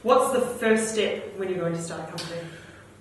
What's the first step when you're going to start a company?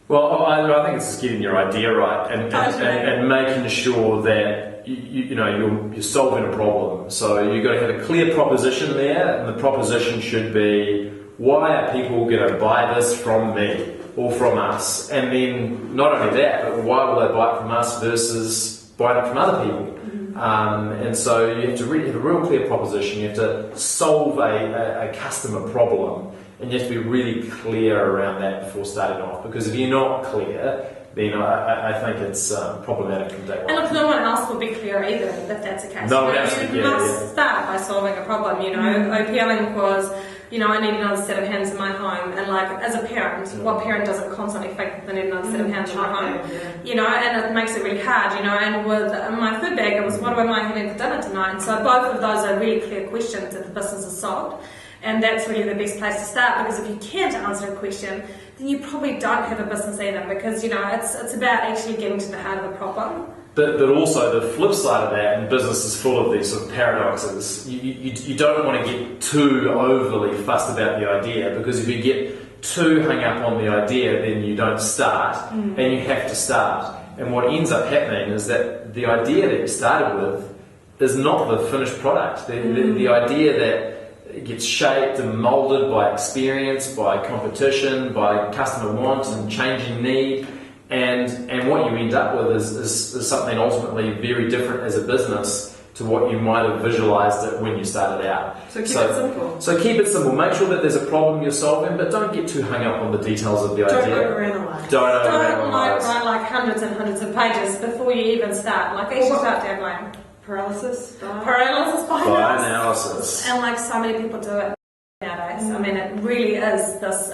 Well, I think it's just getting your idea right and making sure that you're solving a problem. So you've got to have a clear proposition there, and the proposition should be, why are people going to buy this from me or from us? And then not only that, but why will they buy it from us versus buying it from other people? And so you have to really have a real clear proposition. You have to solve a customer problem, and you have to be really clear around that before starting off. Because if you're not clear, then I think it's problematic from day one. And look, no one else will be clear either if that's the case. No one else. You must start by solving a problem. OPLing was, I need another set of hands in my home, and like as a parent, what parent doesn't constantly think that they need another set of hands in my home? And it makes it really hard. And with my food bag, it was, what am I having for dinner tonight? And so both of those are really clear questions that the business is solved. And that's really the best place to start, because if you can't answer a question, then you probably don't have a business either, because it's about actually getting to the heart of the problem. But also the flip side of that, and business is full of these sort of paradoxes. You don't want to get too overly fussed about the idea, because if you get too hung up on the idea, then you don't start, and you have to start. And what ends up happening is that the idea that you started with is not the finished product. The idea that it gets shaped and moulded by experience, by competition, by customer want and changing need, and what you end up with is something ultimately very different as a business to what you might have visualised it when you started out. So keep it simple. So keep it simple. Make sure that there's a problem you're solving, but don't get too hung up on the details of the idea. Don't write like hundreds and hundreds of pages before you even start. Like actually start down line. Paralysis by analysis. And like so many people do it nowadays. I mean, it really is this,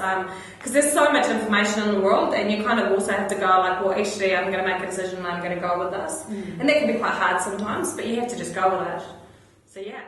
because there's so much information in the world, and you kind of also have to go like, well, actually, I'm going to make a decision and I'm going to go with this. And that can be quite hard sometimes, but you have to just go with it. So yeah.